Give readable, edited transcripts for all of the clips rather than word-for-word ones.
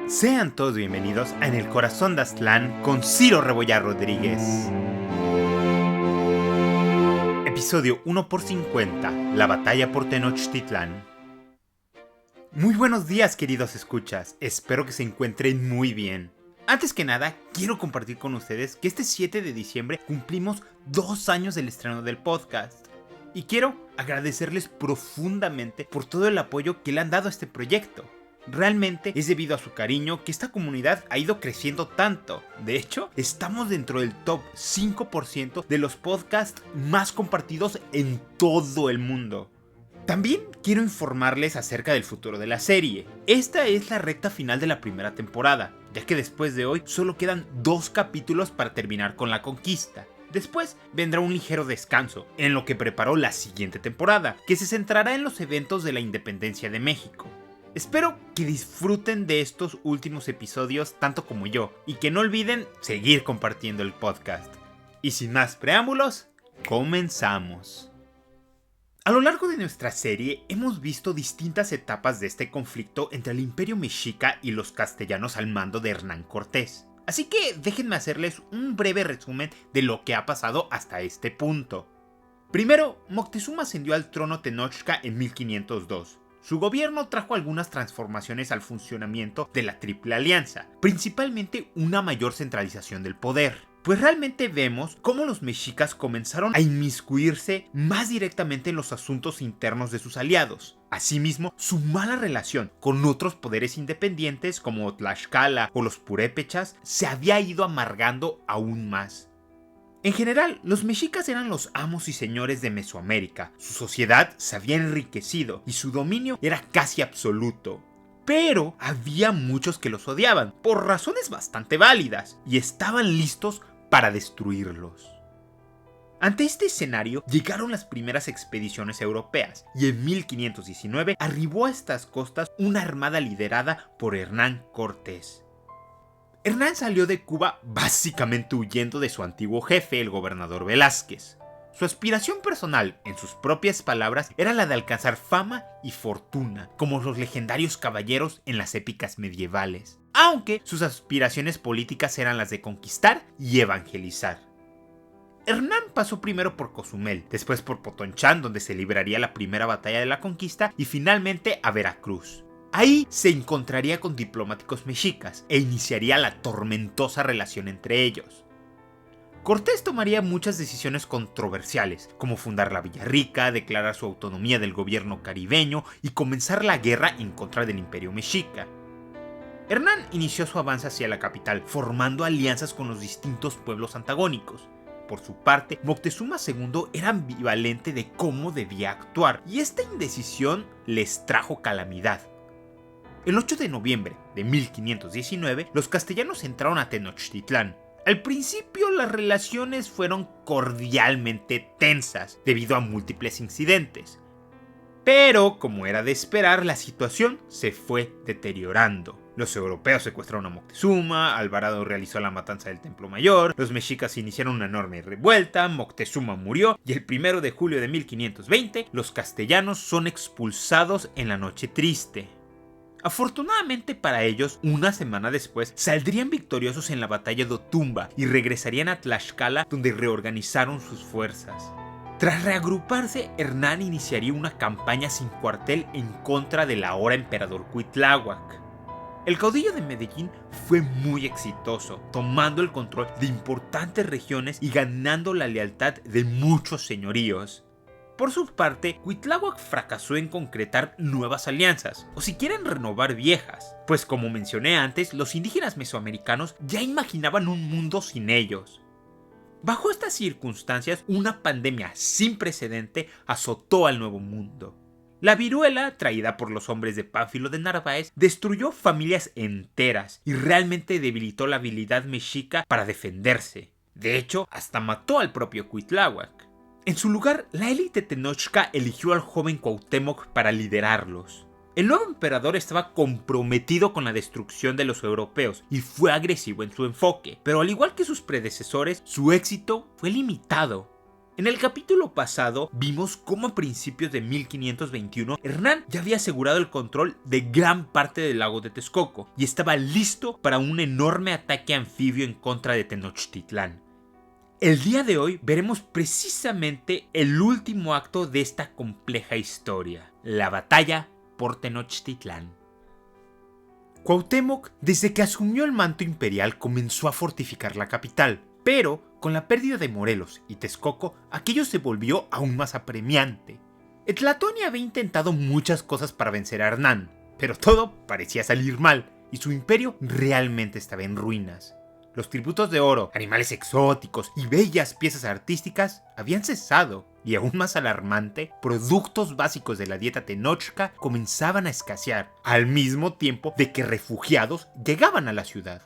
Sean todos bienvenidos a En el Corazón de Aztlán con Ciro Rebollar Rodríguez. Episodio 1/50, la batalla por Tenochtitlán. Muy buenos días, queridos escuchas, espero que se encuentren muy bien. Antes que nada, quiero compartir con ustedes que este 7 de diciembre cumplimos 2 años del estreno del podcast. Y quiero agradecerles profundamente por todo el apoyo que le han dado a este proyecto. Realmente es debido a su cariño que esta comunidad ha ido creciendo tanto. De hecho, estamos dentro del top 5% de los podcasts más compartidos en todo el mundo. También quiero informarles acerca del futuro de la serie. Esta es la recta final de la primera temporada, ya que después de hoy solo quedan 2 capítulos para terminar con la conquista. Después vendrá un ligero descanso, en lo que preparó la siguiente temporada, que se centrará en los eventos de la independencia de México. Espero que disfruten de estos últimos episodios tanto como yo, y que no olviden seguir compartiendo el podcast. Y sin más preámbulos, comenzamos. A lo largo de nuestra serie hemos visto distintas etapas de este conflicto entre el Imperio Mexica y los castellanos al mando de Hernán Cortés. Así que déjenme hacerles un breve resumen de lo que ha pasado hasta este punto. Primero, Moctezuma ascendió al trono Tenochca en 1502. Su gobierno trajo algunas transformaciones al funcionamiento de la Triple Alianza, principalmente una mayor centralización del poder. Pues realmente vemos cómo los mexicas comenzaron a inmiscuirse más directamente en los asuntos internos de sus aliados. Asimismo, su mala relación con otros poderes independientes como Tlaxcala o los purépechas se había ido amargando aún más. En general, los mexicas eran los amos y señores de Mesoamérica, su sociedad se había enriquecido y su dominio era casi absoluto. Pero había muchos que los odiaban, por razones bastante válidas, y estaban listos para destruirlos. Ante este escenario llegaron las primeras expediciones europeas, y en 1519 arribó a estas costas una armada liderada por Hernán Cortés. Hernán salió de Cuba básicamente huyendo de su antiguo jefe, el gobernador Velázquez. Su aspiración personal, en sus propias palabras, era la de alcanzar fama y fortuna, como los legendarios caballeros en las épicas medievales, aunque sus aspiraciones políticas eran las de conquistar y evangelizar. Hernán pasó primero por Cozumel, después por Potonchán, donde se libraría la primera batalla de la conquista, y finalmente a Veracruz. Ahí se encontraría con diplomáticos mexicas e iniciaría la tormentosa relación entre ellos. Cortés tomaría muchas decisiones controversiales, como fundar la Villarrica, declarar su autonomía del gobierno caribeño y comenzar la guerra en contra del Imperio Mexica. Hernán inició su avance hacia la capital, formando alianzas con los distintos pueblos antagónicos. Por su parte, Moctezuma II era ambivalente de cómo debía actuar, y esta indecisión les trajo calamidad. El 8 de noviembre de 1519, los castellanos entraron a Tenochtitlán. Al principio las relaciones fueron cordialmente tensas debido a múltiples incidentes. Pero, como era de esperar, la situación se fue deteriorando. Los europeos secuestraron a Moctezuma, Alvarado realizó la matanza del Templo Mayor, los mexicas iniciaron una enorme revuelta, Moctezuma murió y el 1 de julio de 1520 los castellanos son expulsados en la Noche Triste. Afortunadamente para ellos, una semana después, saldrían victoriosos en la batalla de Otumba y regresarían a Tlaxcala, donde reorganizaron sus fuerzas. Tras reagruparse, Hernán iniciaría una campaña sin cuartel en contra del ahora emperador Cuitláhuac. El caudillo de Medellín fue muy exitoso, tomando el control de importantes regiones y ganando la lealtad de muchos señoríos. Por su parte, Cuitláhuac fracasó en concretar nuevas alianzas, o si quieren renovar viejas, pues como mencioné antes, los indígenas mesoamericanos ya imaginaban un mundo sin ellos. Bajo estas circunstancias, una pandemia sin precedente azotó al Nuevo Mundo. La viruela, traída por los hombres de Pánfilo de Narváez, destruyó familias enteras y realmente debilitó la habilidad mexica para defenderse. De hecho, hasta mató al propio Cuitláhuac. En su lugar, la élite tenochca eligió al joven Cuauhtémoc para liderarlos. El nuevo emperador estaba comprometido con la destrucción de los europeos y fue agresivo en su enfoque, pero al igual que sus predecesores, su éxito fue limitado. En el capítulo pasado vimos cómo a principios de 1521 Hernán ya había asegurado el control de gran parte del lago de Texcoco y estaba listo para un enorme ataque anfibio en contra de Tenochtitlán. El día de hoy veremos precisamente el último acto de esta compleja historia, la batalla por Tenochtitlán. Cuauhtémoc, desde que asumió el manto imperial, comenzó a fortificar la capital, pero con la pérdida de Morelos y Texcoco, aquello se volvió aún más apremiante. Tlatoani había intentado muchas cosas para vencer a Hernán, pero todo parecía salir mal y su imperio realmente estaba en ruinas. Los tributos de oro, animales exóticos y bellas piezas artísticas habían cesado, y aún más alarmante, productos básicos de la dieta tenochca comenzaban a escasear, al mismo tiempo de que refugiados llegaban a la ciudad.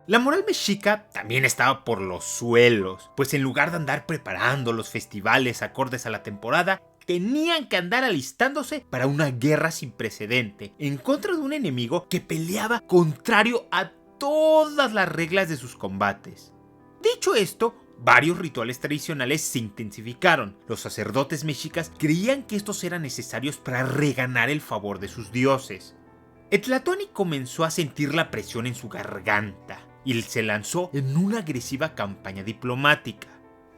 La moral mexica también estaba por los suelos, pues en lugar de andar preparando los festivales acordes a la temporada, tenían que andar alistándose para una guerra sin precedente, en contra de un enemigo que peleaba contrario a todas las reglas de sus combates. Dicho esto, varios rituales tradicionales se intensificaron. Los sacerdotes mexicas creían que estos eran necesarios para reganar el favor de sus dioses. Tlatoani comenzó a sentir la presión en su garganta y se lanzó en una agresiva campaña diplomática.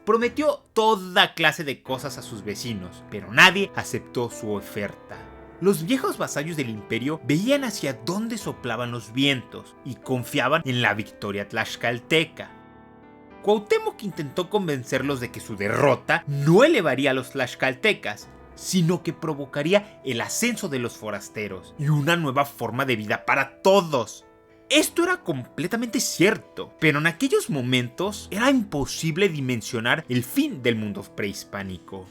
Prometió toda clase de cosas a sus vecinos, pero nadie aceptó su oferta. Los viejos vasallos del imperio veían hacia dónde soplaban los vientos y confiaban en la victoria tlaxcalteca. Cuauhtémoc intentó convencerlos de que su derrota no elevaría a los tlaxcaltecas, sino que provocaría el ascenso de los forasteros y una nueva forma de vida para todos. Esto era completamente cierto, pero en aquellos momentos era imposible dimensionar el fin del mundo prehispánico.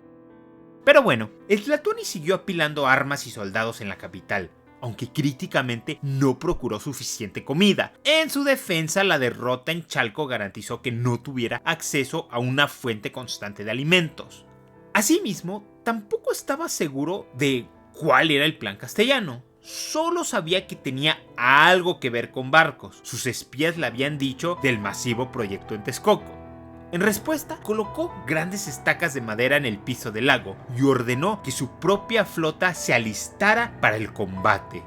Pero bueno, Tlatoani siguió apilando armas y soldados en la capital, aunque críticamente no procuró suficiente comida. En su defensa, la derrota en Chalco garantizó que no tuviera acceso a una fuente constante de alimentos. Asimismo, tampoco estaba seguro de cuál era el plan castellano. Solo sabía que tenía algo que ver con barcos. Sus espías le habían dicho del masivo proyecto en Texcoco. En respuesta, colocó grandes estacas de madera en el piso del lago y ordenó que su propia flota se alistara para el combate.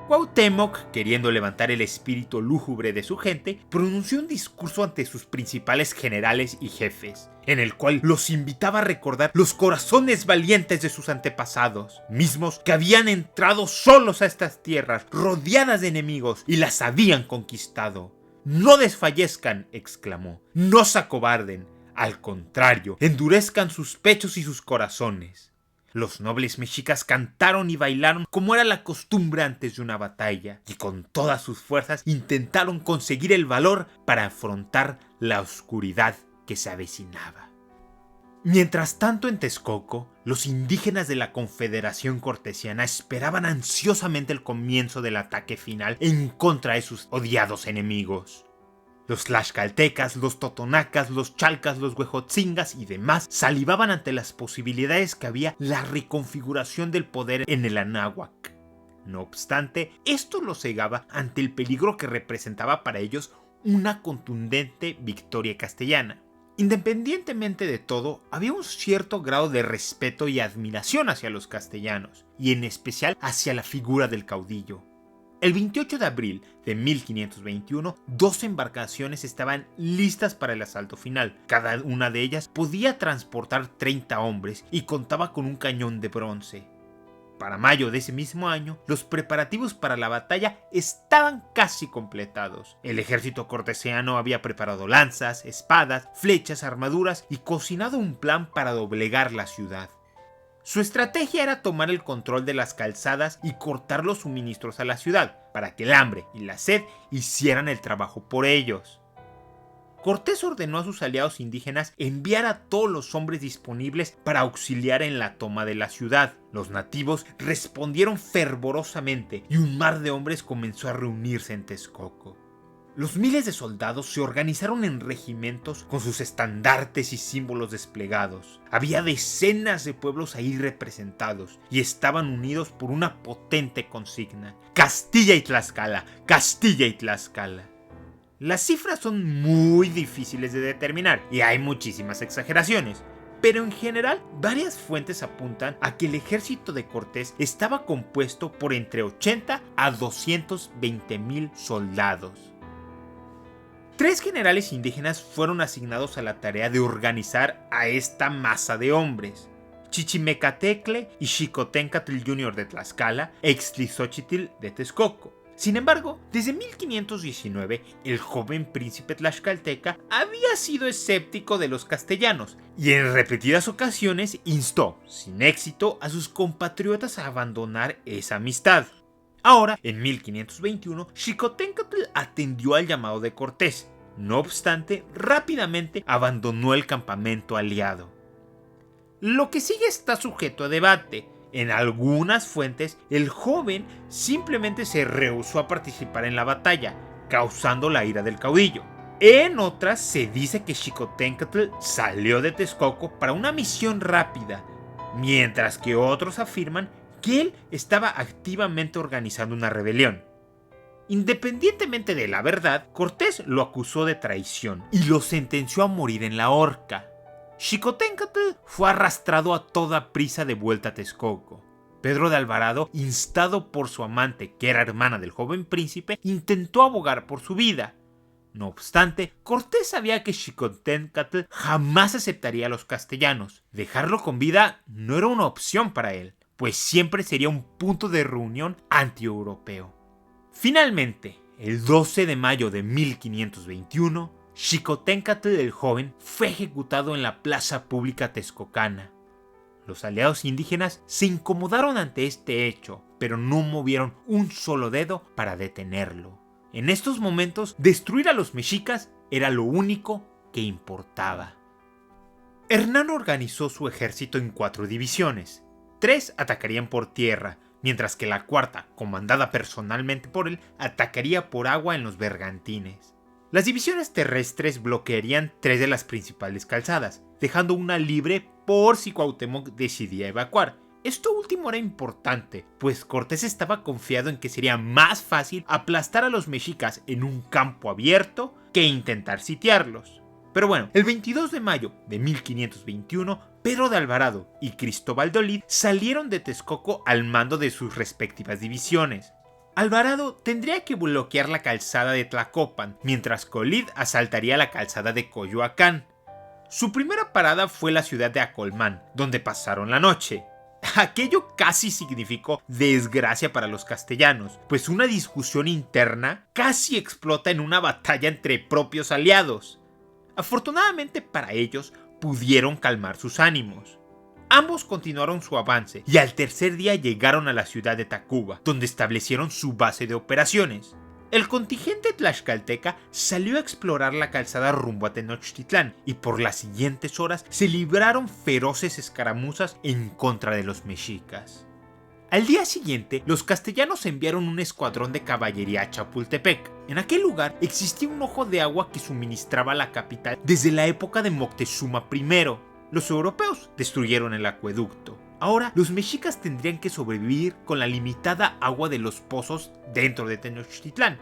Cuauhtémoc, queriendo levantar el espíritu lúgubre de su gente, pronunció un discurso ante sus principales generales y jefes, en el cual los invitaba a recordar los corazones valientes de sus antepasados, mismos que habían entrado solos a estas tierras, rodeadas de enemigos, y las habían conquistado. «No desfallezcan», exclamó, «no se acobarden, al contrario, endurezcan sus pechos y sus corazones». Los nobles mexicas cantaron y bailaron como era la costumbre antes de una batalla, y con todas sus fuerzas intentaron conseguir el valor para afrontar la oscuridad que se avecinaba. Mientras tanto, en Texcoco, los indígenas de la Confederación Cortesiana esperaban ansiosamente el comienzo del ataque final en contra de sus odiados enemigos. Los tlaxcaltecas, los totonacas, los chalcas, los huejotzingas y demás salivaban ante las posibilidades que había la reconfiguración del poder en el Anáhuac. No obstante, esto los cegaba ante el peligro que representaba para ellos una contundente victoria castellana. Independientemente de todo, había un cierto grado de respeto y admiración hacia los castellanos, y en especial hacia la figura del caudillo. El 28 de abril de 1521, 2 embarcaciones estaban listas para el asalto final. Cada una de ellas podía transportar 30 hombres y contaba con un cañón de bronce. Para mayo de ese mismo año, los preparativos para la batalla estaban casi completados. El ejército cortesiano había preparado lanzas, espadas, flechas, armaduras y cocinado un plan para doblegar la ciudad. Su estrategia era tomar el control de las calzadas y cortar los suministros a la ciudad, para que el hambre y la sed hicieran el trabajo por ellos. Cortés ordenó a sus aliados indígenas enviar a todos los hombres disponibles para auxiliar en la toma de la ciudad. Los nativos respondieron fervorosamente y un mar de hombres comenzó a reunirse en Texcoco. Los miles de soldados se organizaron en regimientos con sus estandartes y símbolos desplegados. Había decenas de pueblos ahí representados y estaban unidos por una potente consigna: Castilla y Tlaxcala, Castilla y Tlaxcala. Las cifras son muy difíciles de determinar y hay muchísimas exageraciones, pero en general varias fuentes apuntan a que el ejército de Cortés estaba compuesto por entre 80 a 220,000 soldados. 3 generales indígenas fueron asignados a la tarea de organizar a esta masa de hombres: Chichimecatecle y Xicoténcatl Jr. de Tlaxcala e Ixtlilxóchitl de Texcoco. Sin embargo, desde 1519, el joven príncipe tlaxcalteca había sido escéptico de los castellanos y en repetidas ocasiones instó, sin éxito, a sus compatriotas a abandonar esa amistad. Ahora, en 1521, Xicoténcatl atendió al llamado de Cortés. No obstante, rápidamente abandonó el campamento aliado. Lo que sigue está sujeto a debate. En algunas fuentes, el joven simplemente se rehusó a participar en la batalla, causando la ira del caudillo. En otras se dice que Xicoténcatl salió de Texcoco para una misión rápida, mientras que otros afirman que él estaba activamente organizando una rebelión. Independientemente de la verdad, Cortés lo acusó de traición y lo sentenció a morir en la horca. Xicoténcatl fue arrastrado a toda prisa de vuelta a Texcoco. Pedro de Alvarado, instado por su amante, que era hermana del joven príncipe, intentó abogar por su vida. No obstante, Cortés sabía que Xicoténcatl jamás aceptaría a los castellanos. Dejarlo con vida no era una opción para él, pues siempre sería un punto de reunión anti-europeo. Finalmente, el 12 de mayo de 1521, Xicoténcatl el joven fue ejecutado en la plaza pública texcocana. Los aliados indígenas se incomodaron ante este hecho, pero no movieron un solo dedo para detenerlo. En estos momentos, destruir a los mexicas era lo único que importaba. Hernán organizó su ejército en 4 divisiones. 3 atacarían por tierra, mientras que la cuarta, comandada personalmente por él, atacaría por agua en los bergantines. Las divisiones terrestres bloquearían 3 de las principales calzadas, dejando una libre por si Cuauhtémoc decidía evacuar. Esto último era importante, pues Cortés estaba confiado en que sería más fácil aplastar a los mexicas en un campo abierto que intentar sitiarlos. Pero bueno, el 22 de mayo de 1521, Pedro de Alvarado y Cristóbal de Olid salieron de Texcoco al mando de sus respectivas divisiones. Alvarado tendría que bloquear la calzada de Tlacopan, mientras que Olid asaltaría la calzada de Coyoacán. Su primera parada fue la ciudad de Acolmán, donde pasaron la noche. Aquello casi significó desgracia para los castellanos, pues una discusión interna casi explota en una batalla entre propios aliados. Afortunadamente para ellos, pudieron calmar sus ánimos. Ambos continuaron su avance y al tercer día llegaron a la ciudad de Tacuba, donde establecieron su base de operaciones. El contingente tlaxcalteca salió a explorar la calzada rumbo a Tenochtitlán y por las siguientes horas se libraron feroces escaramuzas en contra de los mexicas. Al día siguiente, los castellanos enviaron un escuadrón de caballería a Chapultepec. En aquel lugar existía un ojo de agua que suministraba a la capital desde la época de Moctezuma I. Los europeos destruyeron el acueducto. Ahora, los mexicas tendrían que sobrevivir con la limitada agua de los pozos dentro de Tenochtitlán.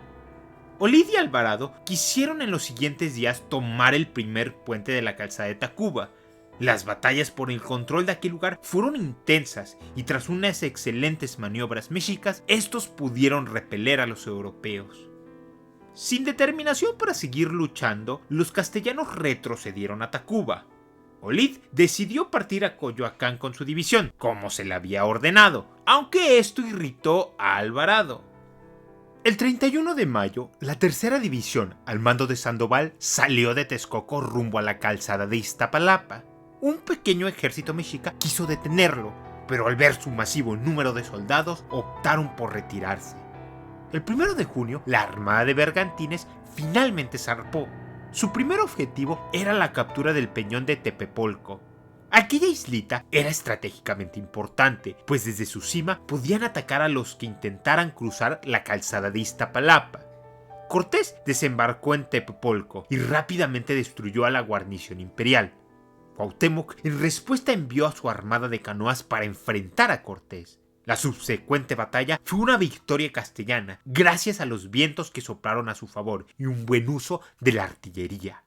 Olid y Alvarado quisieron en los siguientes días tomar el primer puente de la calzada de Tacuba. Las batallas por el control de aquel lugar fueron intensas y tras unas excelentes maniobras mexicas, estos pudieron repeler a los europeos. Sin determinación para seguir luchando, los castellanos retrocedieron a Tacuba. Olid decidió partir a Coyoacán con su división, como se le había ordenado, aunque esto irritó a Alvarado. El 31 de mayo, la tercera división, al mando de Sandoval, salió de Texcoco rumbo a la calzada de Iztapalapa. Un pequeño ejército mexica quiso detenerlo, pero al ver su masivo número de soldados, optaron por retirarse. El 1 de junio, la armada de bergantines finalmente zarpó. Su primer objetivo era la captura del peñón de Tepepolco. Aquella islita era estratégicamente importante, pues desde su cima podían atacar a los que intentaran cruzar la calzada de Iztapalapa. Cortés desembarcó en Tepepolco y rápidamente destruyó a la guarnición imperial. Cuauhtémoc en respuesta envió a su armada de canoas para enfrentar a Cortés. La subsecuente batalla fue una victoria castellana, gracias a los vientos que soplaron a su favor y un buen uso de la artillería.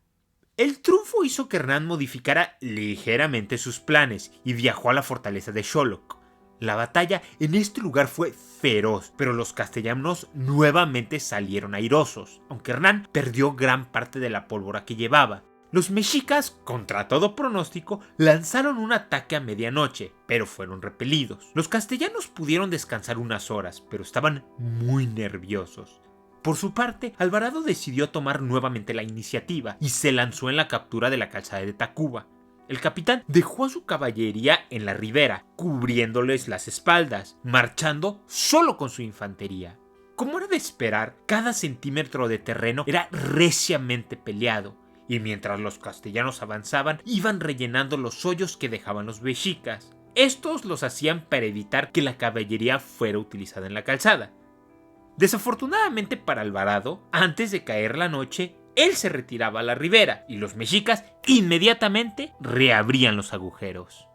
El triunfo hizo que Hernán modificara ligeramente sus planes y viajó a la fortaleza de Xoloc. La batalla en este lugar fue feroz, pero los castellanos nuevamente salieron airosos, aunque Hernán perdió gran parte de la pólvora que llevaba. Los mexicas, contra todo pronóstico, lanzaron un ataque a medianoche, pero fueron repelidos. Los castellanos pudieron descansar unas horas, pero estaban muy nerviosos. Por su parte, Alvarado decidió tomar nuevamente la iniciativa y se lanzó en la captura de la calzada de Tacuba. El capitán dejó a su caballería en la ribera, cubriéndoles las espaldas, marchando solo con su infantería. Como era de esperar, cada centímetro de terreno era reciamente peleado, y mientras los castellanos avanzaban, iban rellenando los hoyos que dejaban los mexicas. Estos los hacían para evitar que la caballería fuera utilizada en la calzada. Desafortunadamente para Alvarado, antes de caer la noche, él se retiraba a la ribera y los mexicas inmediatamente reabrían los agujeros.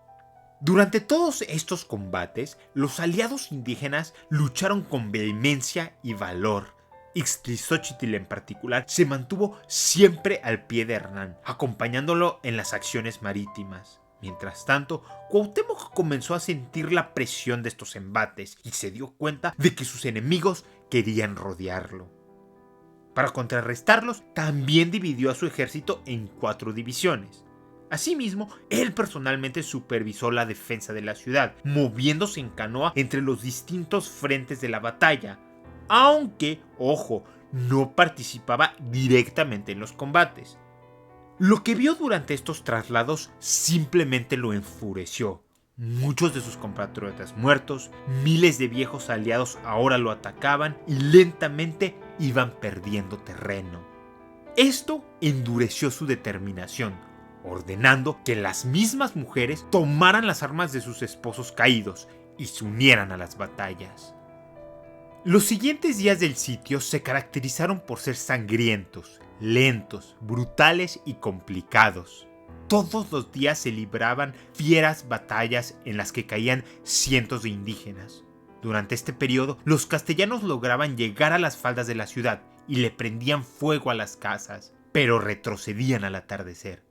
Durante todos estos combates, los aliados indígenas lucharon con vehemencia y valor. Ixtlilxóchitl en particular se mantuvo siempre al pie de Hernán, acompañándolo en las acciones marítimas. Mientras tanto, Cuauhtémoc comenzó a sentir la presión de estos embates y se dio cuenta de que sus enemigos querían rodearlo. Para contrarrestarlos, también dividió a su ejército en 4 divisiones. Asimismo, él personalmente supervisó la defensa de la ciudad, moviéndose en canoa entre los distintos frentes de la batalla, aunque, ojo, no participaba directamente en los combates. Lo que vio durante estos traslados simplemente lo enfureció. Muchos de sus compatriotas muertos, miles de viejos aliados ahora lo atacaban y lentamente iban perdiendo terreno. Esto endureció su determinación, ordenando que las mismas mujeres tomaran las armas de sus esposos caídos y se unieran a las batallas. Los siguientes días del sitio se caracterizaron por ser sangrientos, lentos, brutales y complicados. Todos los días se libraban fieras batallas en las que caían cientos de indígenas. Durante este periodo, los castellanos lograban llegar a las faldas de la ciudad y le prendían fuego a las casas, pero retrocedían al atardecer.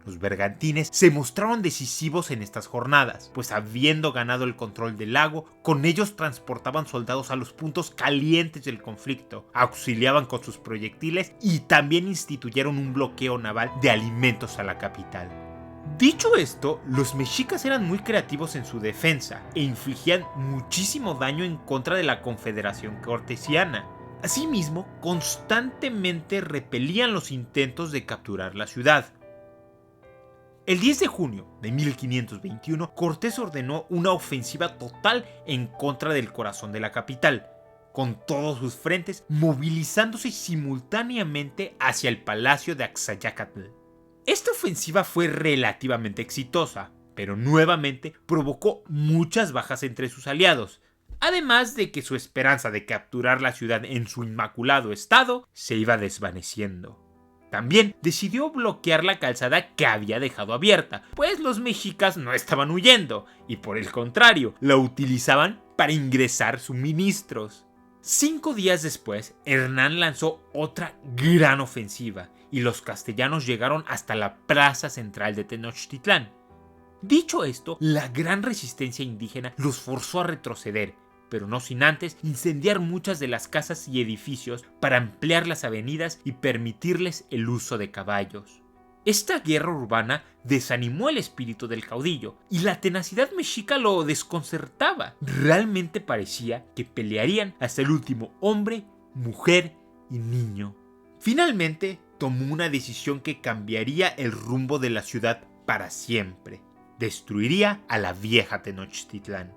Los bergantines se mostraron decisivos en estas jornadas, pues habiendo ganado el control del lago, con ellos transportaban soldados a los puntos calientes del conflicto, auxiliaban con sus proyectiles y también instituyeron un bloqueo naval de alimentos a la capital. Dicho esto, los mexicas eran muy creativos en su defensa e infligían muchísimo daño en contra de la Confederación Cortesiana. Asimismo, constantemente repelían los intentos de capturar la ciudad. El 10 de junio de 1521, Cortés ordenó una ofensiva total en contra del corazón de la capital, con todos sus frentes movilizándose simultáneamente hacia el palacio de Axayácatl. Esta ofensiva fue relativamente exitosa, pero nuevamente provocó muchas bajas entre sus aliados, además de que su esperanza de capturar la ciudad en su inmaculado estado se iba desvaneciendo. También decidió bloquear la calzada que había dejado abierta, pues los mexicas no estaban huyendo y por el contrario, la utilizaban para ingresar suministros. 5 días después, Hernán lanzó otra gran ofensiva y los castellanos llegaron hasta la plaza central de Tenochtitlán. Dicho esto, la gran resistencia indígena los forzó a retroceder, pero no sin antes incendiar muchas de las casas y edificios para ampliar las avenidas y permitirles el uso de caballos. Esta guerra urbana desanimó el espíritu del caudillo y la tenacidad mexica lo desconcertaba. Realmente parecía que pelearían hasta el último hombre, mujer y niño. Finalmente tomó una decisión que cambiaría el rumbo de la ciudad para siempre. Destruiría a la vieja Tenochtitlán.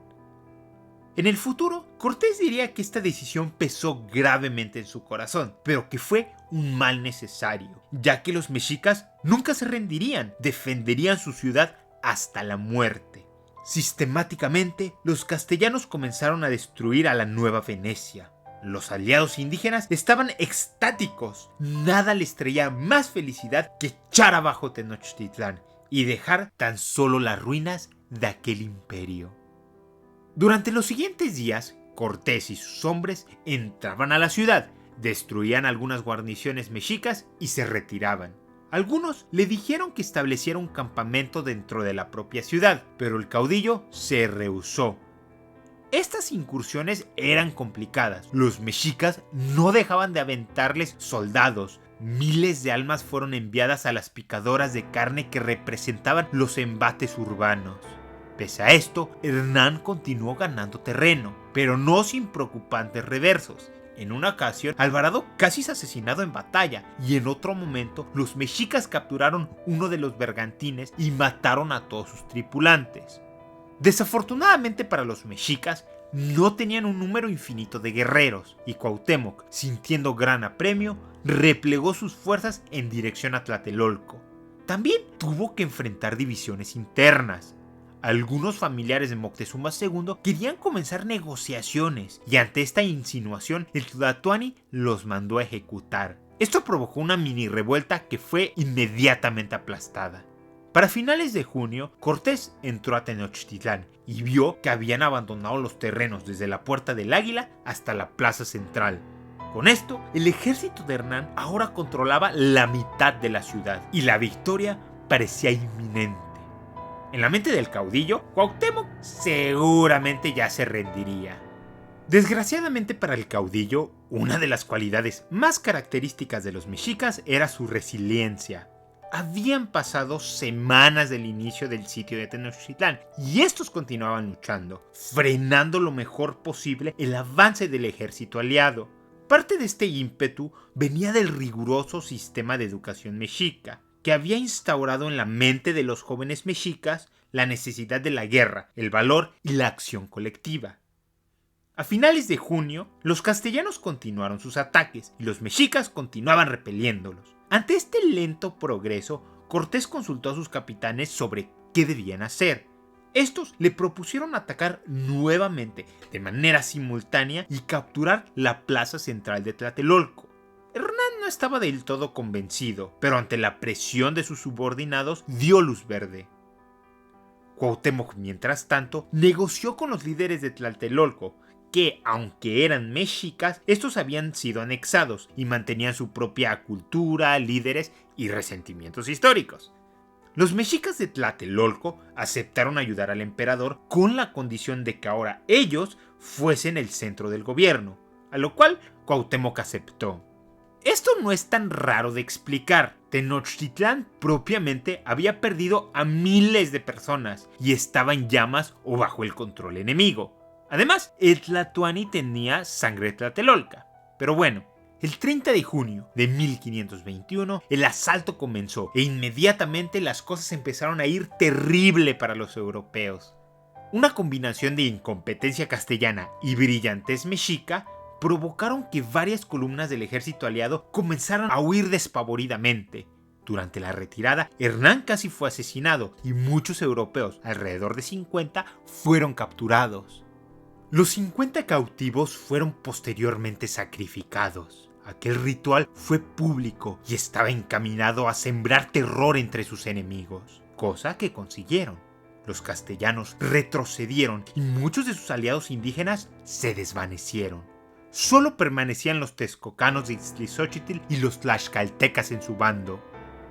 En el futuro, Cortés diría que esta decisión pesó gravemente en su corazón, pero que fue un mal necesario, ya que los mexicas nunca se rendirían, defenderían su ciudad hasta la muerte. Sistemáticamente, los castellanos comenzaron a destruir a la Nueva Venecia. Los aliados indígenas estaban extáticos, nada les traía más felicidad que echar abajo Tenochtitlán y dejar tan solo las ruinas de aquel imperio. Durante los siguientes días, Cortés y sus hombres entraban a la ciudad, destruían algunas guarniciones mexicas y se retiraban. Algunos le dijeron que estableciera un campamento dentro de la propia ciudad, pero el caudillo se rehusó. Estas incursiones eran complicadas. Los mexicas no dejaban de aventarles soldados. Miles de almas fueron enviadas a las picadoras de carne que representaban los embates urbanos. Pese a esto, Hernán continuó ganando terreno, pero no sin preocupantes reversos. En una ocasión, Alvarado casi es asesinado en batalla, y en otro momento, los mexicas capturaron uno de los bergantines y mataron a todos sus tripulantes. Desafortunadamente para los mexicas, no tenían un número infinito de guerreros, y Cuauhtémoc, sintiendo gran apremio, replegó sus fuerzas en dirección a Tlatelolco. También tuvo que enfrentar divisiones internas. Algunos familiares de Moctezuma II querían comenzar negociaciones, y ante esta insinuación, el Tlatoani los mandó a ejecutar. Esto provocó una mini revuelta que fue inmediatamente aplastada. Para finales de junio, Cortés entró a Tenochtitlán y vio que habían abandonado los terrenos desde la Puerta del Águila hasta la Plaza Central. Con esto, el ejército de Hernán ahora controlaba la mitad de la ciudad y la victoria parecía inminente. En la mente del caudillo, Cuauhtémoc seguramente ya se rendiría. Desgraciadamente para el caudillo, una de las cualidades más características de los mexicas era su resiliencia. Habían pasado semanas del inicio del sitio de Tenochtitlán y estos continuaban luchando, frenando lo mejor posible el avance del ejército aliado. Parte de este ímpetu venía del riguroso sistema de educación mexica, que había instaurado en la mente de los jóvenes mexicas la necesidad de la guerra, el valor y la acción colectiva. A finales de junio, los castellanos continuaron sus ataques y los mexicas continuaban repeliéndolos. Ante este lento progreso, Cortés consultó a sus capitanes sobre qué debían hacer. Estos le propusieron atacar nuevamente de manera simultánea y capturar la plaza central de Tlatelolco. Hernán no estaba del todo convencido, pero ante la presión de sus subordinados dio luz verde. Cuauhtémoc, mientras tanto, negoció con los líderes de Tlatelolco, que, aunque eran mexicas, estos habían sido anexados y mantenían su propia cultura, líderes y resentimientos históricos. Los mexicas de Tlatelolco aceptaron ayudar al emperador con la condición de que ahora ellos fuesen el centro del gobierno, a lo cual Cuauhtémoc aceptó. Esto no es tan raro de explicar. Tenochtitlán propiamente había perdido a miles de personas y estaba en llamas o bajo el control enemigo. Además, el Tlatoani tenía sangre tlatelolca. Pero bueno, el 30 de junio de 1521 el asalto comenzó e inmediatamente las cosas empezaron a ir terrible para los europeos. Una combinación de incompetencia castellana y brillantez mexica provocaron que varias columnas del ejército aliado comenzaran a huir despavoridamente. Durante la retirada, Hernán casi fue asesinado y muchos europeos, alrededor de 50, fueron capturados. Los 50 cautivos fueron posteriormente sacrificados. Aquel ritual fue público y estaba encaminado a sembrar terror entre sus enemigos, cosa que consiguieron. Los castellanos retrocedieron y muchos de sus aliados indígenas se desvanecieron. Solo permanecían los texcocanos de Ixtlilxóchitl y los tlaxcaltecas en su bando.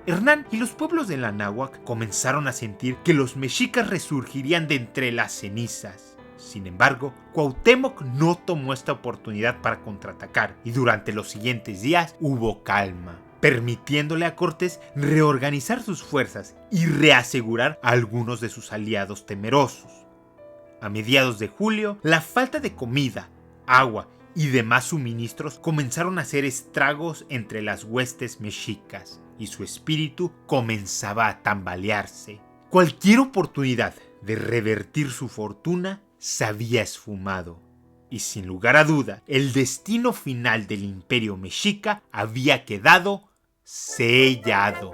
Hernán y los pueblos de la náhuatl comenzaron a sentir que los mexicas resurgirían de entre las cenizas. Sin embargo, Cuauhtémoc no tomó esta oportunidad para contraatacar y durante los siguientes días hubo calma, permitiéndole a Cortés reorganizar sus fuerzas y reasegurar a algunos de sus aliados temerosos. A mediados de julio, la falta de comida, agua y demás suministros comenzaron a hacer estragos entre las huestes mexicas y su espíritu comenzaba a tambalearse. Cualquier oportunidad de revertir su fortuna se había esfumado y sin lugar a duda el destino final del imperio mexica había quedado sellado.